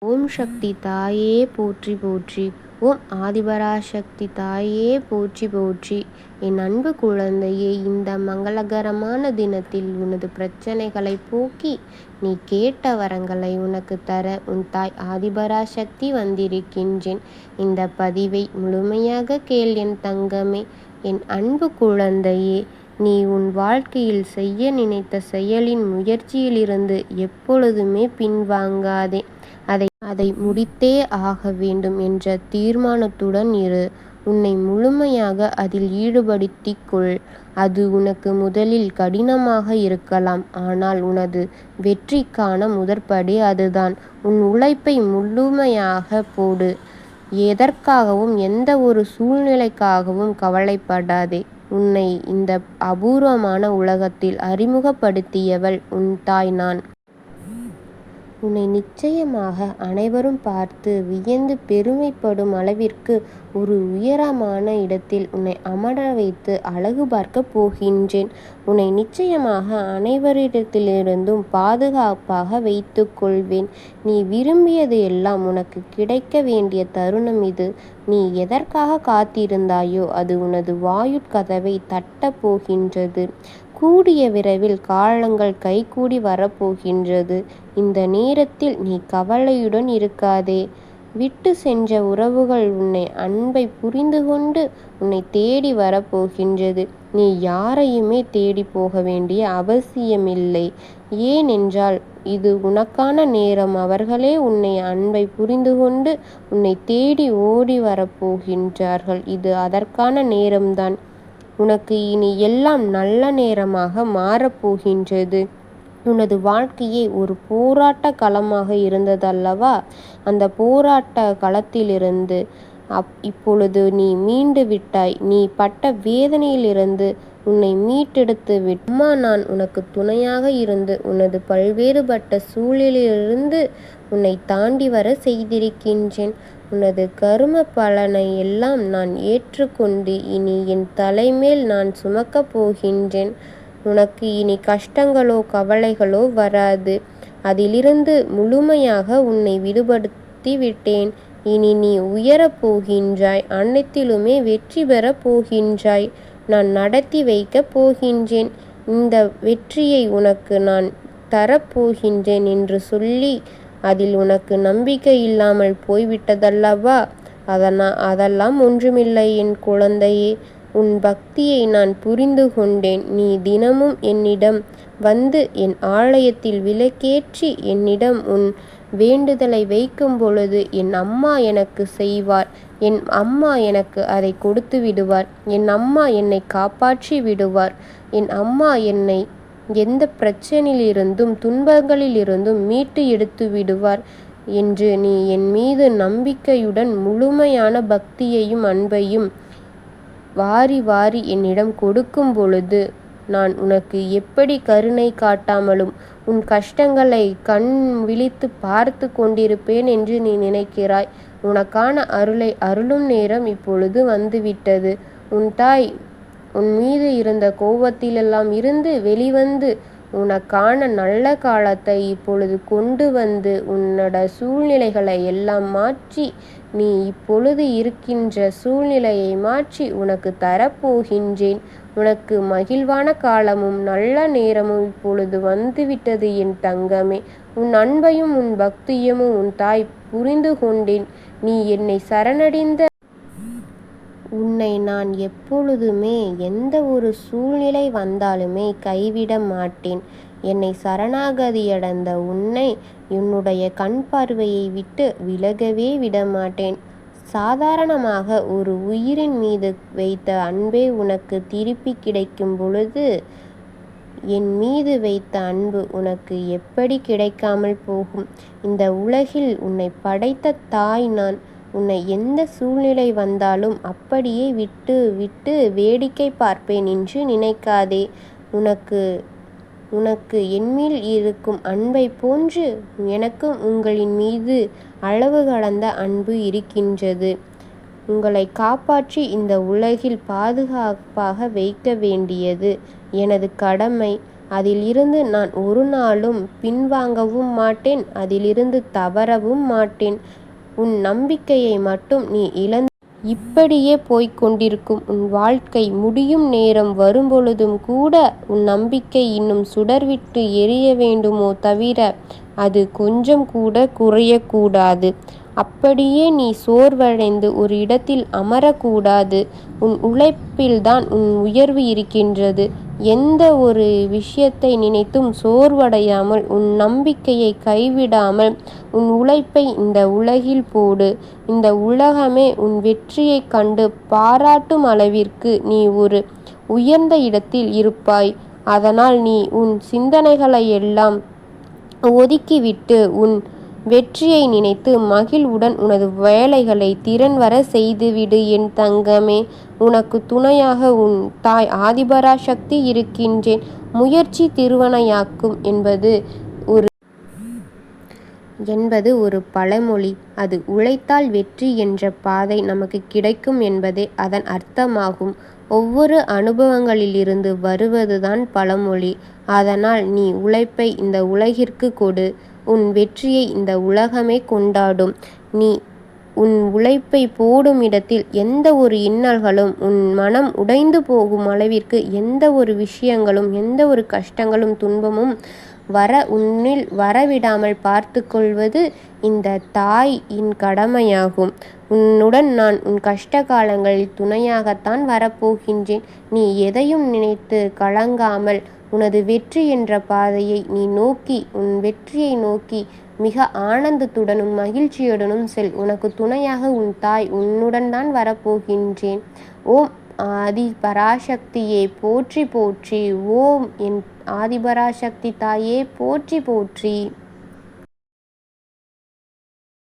ஓம் சக்தி தாயே போற்றி போற்றி. ஓம் ஆதிபராசக்தி தாயே போற்றி போற்றி. என் அன்பு குழந்தையே, இந்த மங்களகரமான தினத்தில் உனது பிரச்சனைகளை போக்கி நீ கேட்ட வரங்களை உனக்கு தர உன் தாய் ஆதிபராசக்தி வந்திருக்கின்றேன். இந்த பதிவை முழுமையாக கேள் என் தங்கமே. என் அன்பு குழந்தையே, நீ உன் வாழ்க்கையில் செய்ய நினைத்த செயலின் முயற்சியிலிருந்து எப்பொழுதுமே பின்வாங்காதே. அதை முடித்தே ஆக வேண்டும் என்ற தீர்மானத்துடன் இரு. உன்னை முழுமையாக அதில் ஈடுபடுத்திக் கொள். அது உனக்கு முதலில் கடினமாக இருக்கலாம், ஆனால் உனது வெற்றிக்கான முதற்படி அதுதான். உன் உழைப்பை முழுமையாக போடு. எதற்காகவும் எந்த ஒரு சூழ்நிலைக்காகவும் கவலைப்படாதே. உன்னை இந்த அபூர்வமான உலகத்தில் அறிமுகப்படுத்தியவள் உன் தாய் நான். உன்னை நிச்சயமாக அனைவரும் பார்த்து வியந்து பெருமைப்படும் அளவிற்கு ஒரு உயரமான இடத்தில் உன்னை அமர வைத்து அழகு பார்க்கப் போகின்றேன். உன்னை நிச்சயமாக அனைவரிடத்திலிருந்தும் பாதுகாப்பாக வைத்து கொள்வேன். நீ விரும்பியது எல்லாம் உனக்கு கிடைக்க வேண்டிய தருணம் இது. நீ எதற்காக காத்திருந்தாயோ அது உனது வாயுட்கதவை தட்டப் போகின்றது. கூடிய விரைவில் காலங்கள் கைகூடி வரப்போகின்றது. இந்த நேரத்தில் நீ கவலையுடன் இருக்காதே. விட்டு சென்ற உறவுகள் உன்னை அன்பை புரிந்து கொண்டு உன்னை தேடி வரப்போகின்றது. நீ யாரையுமே தேடி போக வேண்டிய அவசியமில்லை. ஏனென்றால் இது உனக்கான நேரம். அவர்களே உன்னை அன்பை புரிந்து கொண்டு உன்னை தேடி ஓடி வரப்போகின்றார்கள். இது அதற்கான நேரம்தான். உனக்கு இனி எல்லாம் நல்ல நேரமாக மாறப்போகின்றது. உனது வாழ்க்கையே ஒரு போராட்ட களமாக இருந்ததல்லவா? அந்த போராட்ட களத்திலிருந்து இப்பொழுது நீ மீண்டு விட்டாய். நீ பட்ட வேதனையிலிருந்து உன்னை மீட்டெடுத்து அம்மா நான் உனக்கு துணையாக இருந்து உனது பல்வேறுபட்ட சூழலிலிருந்து உன்னை தாண்டி வர செய்திருக்கின்றேன். உனது கரும பலனை எல்லாம் நான் ஏற்றுக்கொண்டு இனி என் தலைமேல் நான் சுமக்கப் போகின்றேன். உனக்கு இனி கஷ்டங்களோ கவலைகளோ வராது. அதிலிருந்து முழுமையாக உன்னை விடுபடுத்தி விட்டேன். இனி நீ உயரப் போகின்றாய். அனைத்திலுமே வெற்றி பெறப் போகின்றாய். நான் நடத்தி வைக்கப் போகின்றேன். இந்த வெற்றியை உனக்கு நான் தரப்போகின்றேன் என்று சொல்லி அதில் உனக்கு நம்பிக்கை இல்லாமல் போய்விட்டதல்லவா? அதெல்லாம் ஒன்றுமில்லை என் குழந்தையே. உன் பக்தியை நான் புரிந்து கொண்டேன். நீ தினமும் என்னிடம் வந்து என் ஆலயத்தில் விளக்கேற்றி என்னிடம் உன் வேண்டுதலை வைக்கும் பொழுது என் அம்மா எனக்கு செய்வார். என் அம்மா எனக்கு அதை கொடுத்து விடுவார். என் அம்மா என்னை காப்பாற்றி விடுவார். என் அம்மா என்னை எந்த பிரச்சனையிலிருந்தும் துன்பங்களிலிருந்தும் மீட்டு எடுத்து விடுவார் என்று நீ என் மீது நம்பிக்கையுடன் முழுமையான பக்தியையும் அன்பையும் வாரி வாரி என்னிடம் கொடுக்கும் பொழுது நான் உனக்கு எப்படி கருணை காட்டாமலும் உன் கஷ்டங்களை கண் விழித்து பார்த்து கொண்டிருப்பேன் என்று நீ நினைக்கிறாய். உனக்கான அருளை அருளும் நேரம் இப்பொழுது வந்துவிட்டது. உன் தாய் உன் மீது இருந்த கோபத்திலெல்லாம் இருந்து வெளிவந்து உனக்கான நல்ல காலத்தை இப்பொழுது கொண்டு வந்து உன்னோட சூழ்நிலைகளை எல்லாம் மாற்றி நீ இப்பொழுது இருக்கின்ற சூழ்நிலையை மாற்றி உனக்கு தரப்போகின்றேன். உனக்கு மகிழ்வான காலமும் நல்ல நேரமும் இப்பொழுது வந்துவிட்டது என் தங்கமே. உன் அன்பையும் உன் பக்தியும் உன் தாய் புரிந்து கொண்டேன். நீ என்னை சரணடைந்த உன்னை நான் எப்பொழுதுமே எந்த ஒரு சூழ்நிலை வந்தாலுமே கைவிட மாட்டேன். என்னை சரணாகதியடைந்த உன்னை என்னுடைய கண் பார்வையை விட்டு விலகவே விடமாட்டேன். சாதாரணமாக ஒரு உயிரின் மீது வைத்த அன்பே உனக்கு திருப்பி கிடைக்கும் பொழுது என் மீது வைத்த அன்பு உனக்கு எப்படி கிடைக்காமல் போகும்? இந்த உலகில் உன்னை படைத்த தாய் நான். உன்னை எந்த சூழ்நிலை வந்தாலும் அப்படியே விட்டு விட்டு வேடிக்கை பார்ப்பேன் என்று நினைக்காதே. உனக்கு என்மேல் இருக்கும் அன்பை போன்று எனக்கும் உங்களின் மீது அளவு கடந்த அன்பு இருக்கின்றது. உங்களை காப்பாற்றி இந்த உலகில் பாதுகாப்பாக வைக்க வேண்டியது எனது கடமை. அதிலிருந்து நான் ஒரு நாளும் பின்வாங்கவும் மாட்டேன், அதிலிருந்து தவறவும் மாட்டேன். உன் நம்பிக்கையை மட்டும் நீ இழந்து இப்படியே போய்க் கொண்டிருக்கும் உன் வாழ்க்கை முடியும் நேரம் வரும்பொழுதும் கூட உன் நம்பிக்கை இன்னும் சுடர்விட்டு எரிய வேண்டுமோ தவிர அது கொஞ்சம் கூட குறையக்கூடாது. அப்படியே நீ சோர்வடைந்து ஒரு இடத்தில் அமரக்கூடாது. உன் உழைப்பில்தான் உன் உயர்வு இருக்கின்றது. எந்த ஒரு விஷயத்தை நினைத்தும் சோர்வடையாமல், உன் நம்பிக்கையை கைவிடாமல், உன் உழைப்பை இந்த உலகில் போடு. இந்த உலகமே உன் வெற்றியைக் கண்டு பாராட்டும் அளவிற்கு நீ ஒரு உயர்ந்த இடத்தில் இருப்பாய். அதனால் நீ உன் சிந்தனைகளையெல்லாம் ஒதுக்கிவிட்டு உன் வெற்றியை நினைத்து மகிழ்வுடன் உனது வேலைகளை திறன்வர செய்துவிடு என் தங்கமே. உனக்கு துணையாக உன் தாய் ஆதிபராசக்தி இருக்கின்றேன். முயற்சி திருவினையாக்கும் என்பது ஒரு பழமொழி. அது உழைத்தால் வெற்றி என்ற பாதை நமக்கு கிடைக்கும் என்பதே அதன் அர்த்தமாகும். ஒவ்வொரு அனுபவங்களிலிருந்து வருவதுதான் பழமொழி. அதனால் நீ உழைப்பை இந்த உலகிற்கு கொடு. உன் வெற்றியை இந்த உலகமே கொண்டாடும். நீ உன் உழைப்பை போடும் இடத்தில் எந்த ஒரு இன்னல்களும், உன் மனம் உடைந்து போகும் அளவிற்கு எந்த ஒரு விஷயங்களும், எந்த ஒரு கஷ்டங்களும் துன்பமும் உன்னில் வரவிடாமல் பார்த்து கொள்வது இந்த தாயின் கடமையாகும். உன்னுடன் நான் உன் கஷ்ட காலங்களில் துணையாகத்தான் வரப்போகின்றேன். நீ எதையும் நினைத்து கலங்காமல் உனது வெற்றி என்ற பாதையை நீ நோக்கி, உன் வெற்றியை நோக்கி மிக ஆனந்தத்துடனும் மகிழ்ச்சியுடனும் செல். உனக்கு துணையாக உன் தாய் உன்னுடன் தான் வரப்போகின்றேன். ஓம் ஆதிபராசக்தியே போற்றி போற்றி. ஓம் என் ஆதிபராசக்தி தாயே போற்றி போற்றி.